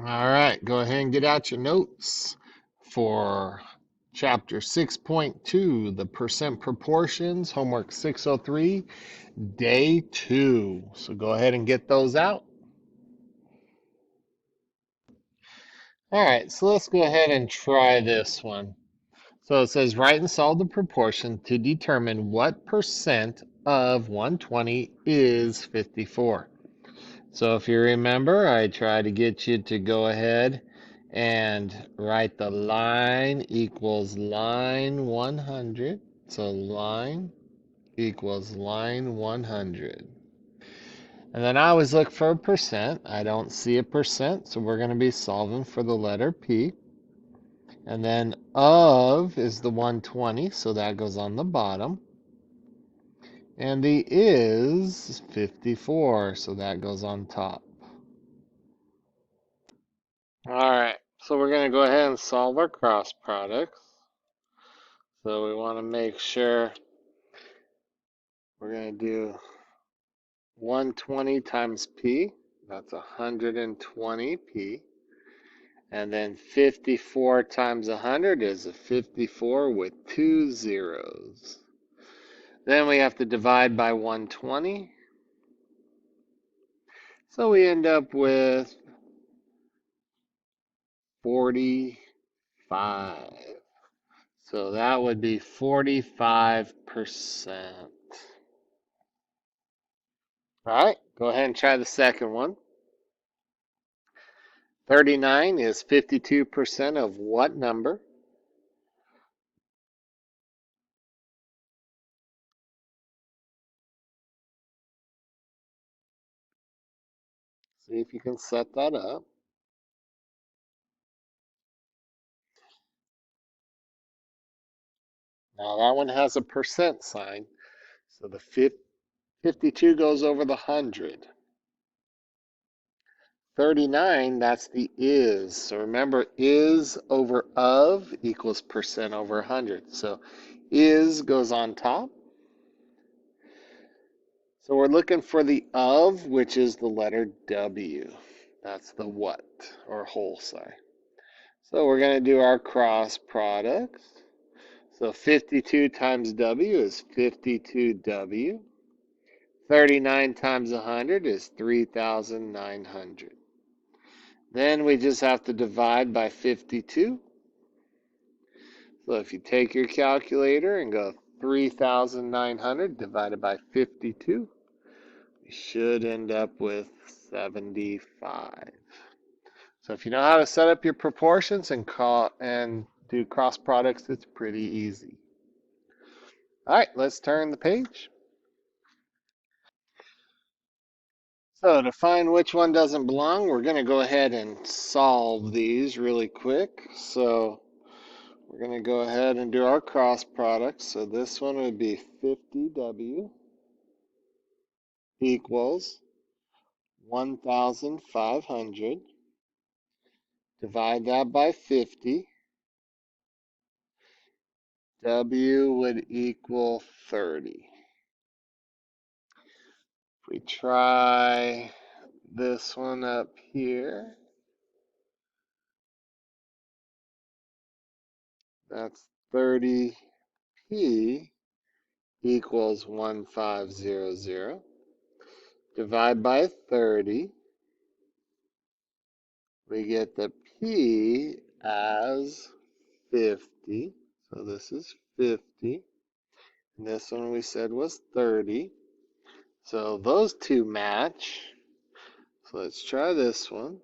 All right, go ahead and get out your notes for chapter 6.2, the percent proportions, homework 603, day 2. So go ahead and get those out. All right, so let's go ahead and try this one. So it says write and solve the proportion to determine what percent of 120 is 54. So if you remember, I try to get you to go ahead and write the line equals line 100. So line equals line 100. And then I always look for a percent. I don't see a percent, so we're going to be solving for the letter P. And then of is the 120, so that goes on the bottom. And the is 54, so that goes on top. All right, so we're going to go ahead and solve our cross products. So we want to make sure we're going to do 120 times P, that's 120 P. And then 54 times 100 is a 54 with 2 zeros. Then we have to divide by 120. So we end up with 45. So that would be 45%. All right, go ahead and try the second one. 39 is 52% of what number? See if you can set that up. Now that one has a percent sign, so the 52 goes over the 100. 39, that's the is. So remember, is over of equals percent over 100. So is goes on top. So we're looking for the of, which is the letter W. That's the what, or whole, sorry. So we're going to do our cross products. So 52 times W is 52W. 39 times 100 is 3,900. Then we just have to divide by 52. So if you take your calculator and go 3,900 divided by 52, we should end up with 75. So if you know how to set up your proportions and do cross products, it's pretty easy. All right, let's turn the page. So to find which one doesn't belong, we're going to go ahead and solve these really quick. So we're going to go ahead and do our cross products. So this one would be 50W equals 1,500. Divide that by 50. W would equal 30. If we try this one up here, that's 30P equals 1,500. Divide by 30. We get the P as 50. So this is 50. And this one we said was 30. So those two match. So let's try this one.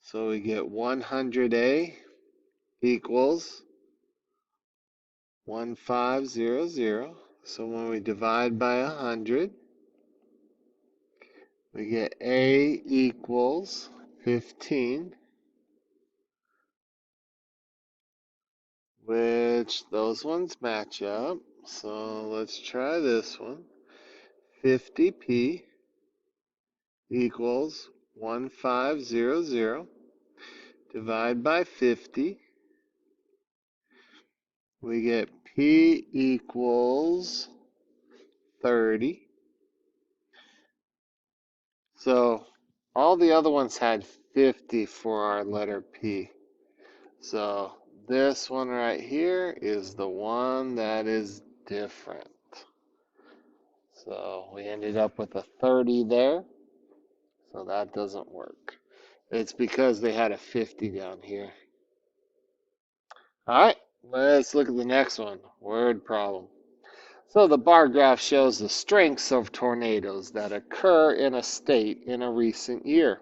So we get 100A equals 1,500. So when we divide by 100, we get A equals 15, which those ones match up. So let's try this one. 50P equals 1,500. Divide by 50. We get P equals 30. So all the other ones had 50 for our letter P. So this one right here is the one that is different. So we ended up with a 30 there. So that doesn't work. It's because they had a 50 down here. All right, let's look at the next one. Word problem. So the bar graph shows the strengths of tornadoes that occur in a state in a recent year.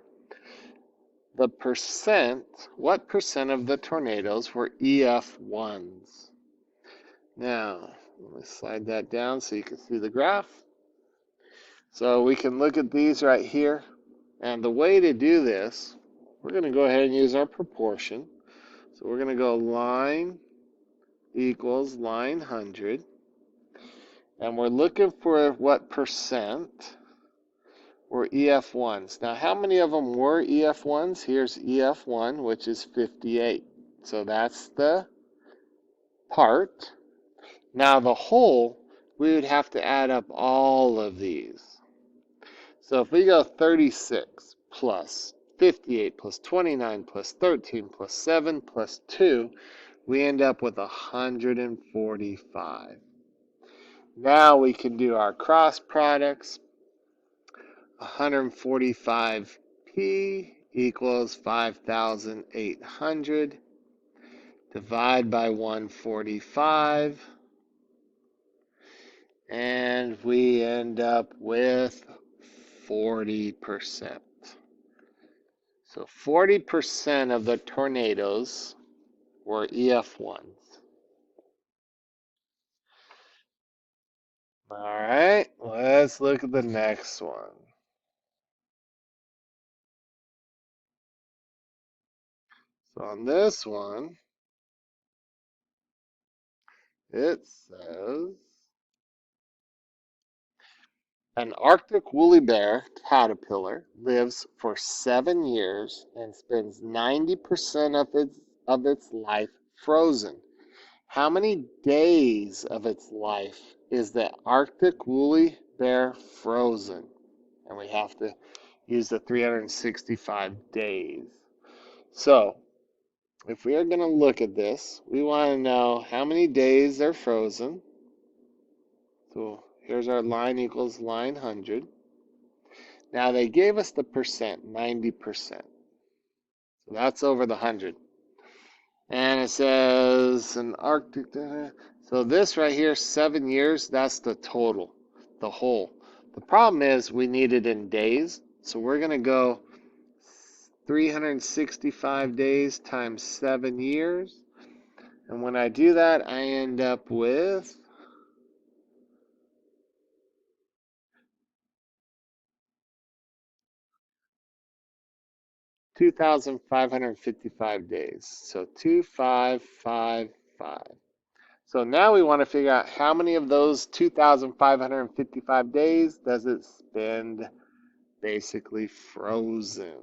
What percent of the tornadoes were EF1s? Now, let me slide that down so you can see the graph. So we can look at these right here. And the way to do this, we're going to go ahead and use our proportion. So we're going to go line equals line 100. And we're looking for what percent were EF1s. Now, how many of them were EF1s? Here's EF1, which is 58. So that's the part. Now, the whole, we would have to add up all of these. So if we go 36 plus 58 plus 29 plus 13 plus 7 plus 2, we end up with 145. Now we can do our cross products. 145p equals 5,800. Divide by 145. And we end up with 40%. So 40% of the tornadoes were EF1s. All right, let's look at the next one. So on this one, it says an Arctic woolly bear caterpillar lives for 7 years and spends 90% of its life frozen. How many days of its life is the Arctic woolly bear frozen? And we have to use the 365 days. So, if we are going to look at this, we want to know how many days they're frozen. So, here's our line equals line 100. Now, they gave us the percent, 90%. So, that's over the 100. And it says an Arctic. So this right here, 7 years, that's the total, the whole. The problem is we need it in days. So we're going to go 365 days times 7 years. And when I do that, I end up with 2,555 days. So 2,555. So now we want to figure out how many of those 2,555 days does it spend basically frozen.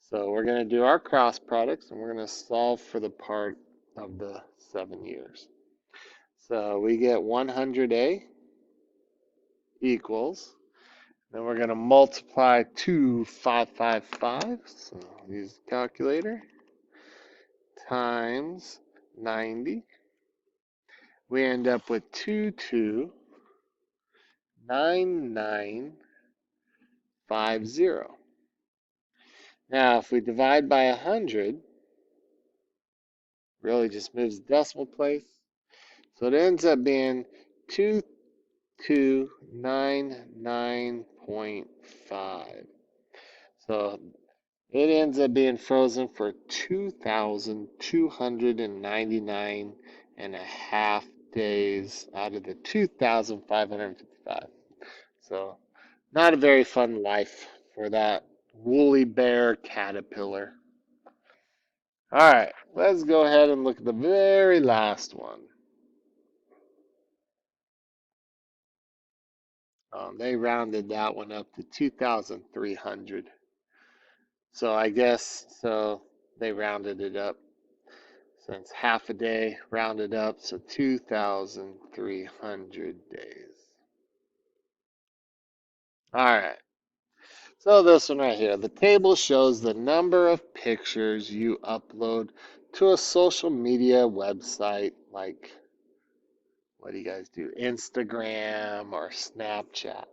So we're going to do our cross products and we're going to solve for the part of the 7 years. So we get 100A equals, then we're going to multiply 2,555, so use the calculator, times 90. We end up with 229950. Now, if we divide by 100, really just moves the decimal place. So it ends up being 2299.5. So it ends up being frozen for 2,299 and a half days out of the 2,555. So not a very fun life for that woolly bear caterpillar. All right, let's go ahead and look at the very last one. They rounded that one up to 2,300. So I guess, so they rounded it up. Since half a day rounded up, so 2,300 days. All right. So this one right here, the table shows the number of pictures you upload to a social media website like, what do you guys do? Instagram or Snapchat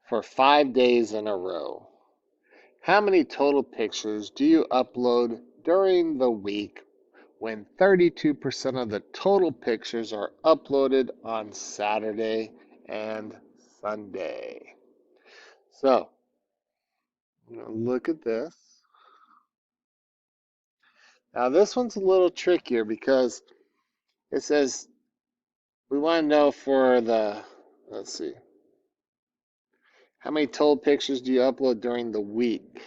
for 5 days in a row. How many total pictures do you upload during the week when 32% of the total pictures are uploaded on Saturday and Sunday? So, look at this. Now, this one's a little trickier because it says we want to know for the, let's see, how many total pictures do you upload during the week?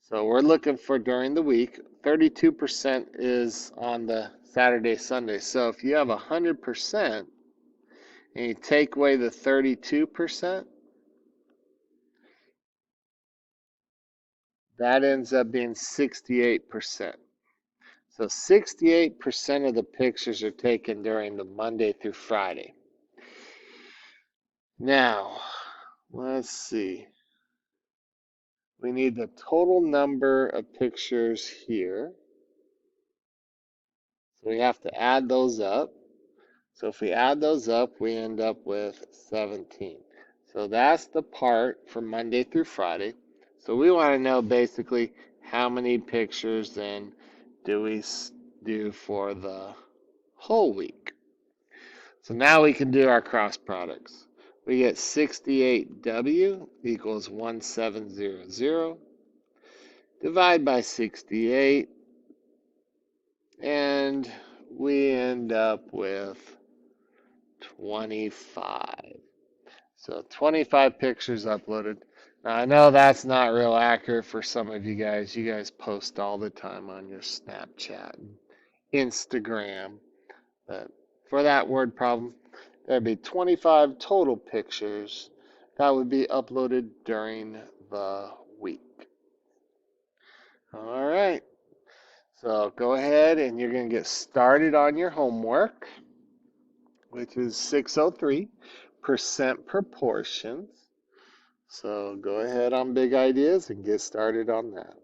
So we're looking for during the week. 32% is on the Saturday, Sunday. So if you have 100% and you take away the 32%, that ends up being 68%. So 68% of the pictures are taken during the Monday through Friday. Now, let's see. We need the total number of pictures here. So we have to add those up. So if we add those up, we end up with 17. So that's the part for Monday through Friday. So we want to know basically how many pictures then do we do for the whole week. So now we can do our cross products. We get 68W equals 1700. Divide by 68. And we end up with 25. So 25 pictures uploaded. Now I know that's not real accurate for some of you guys. You guys post all the time on your Snapchat and Instagram. But for that word problem, there'd be 25 total pictures that would be uploaded during the week. All right. So go ahead and you're going to get started on your homework, which is 603, percent proportions. So go ahead on big ideas and get started on that.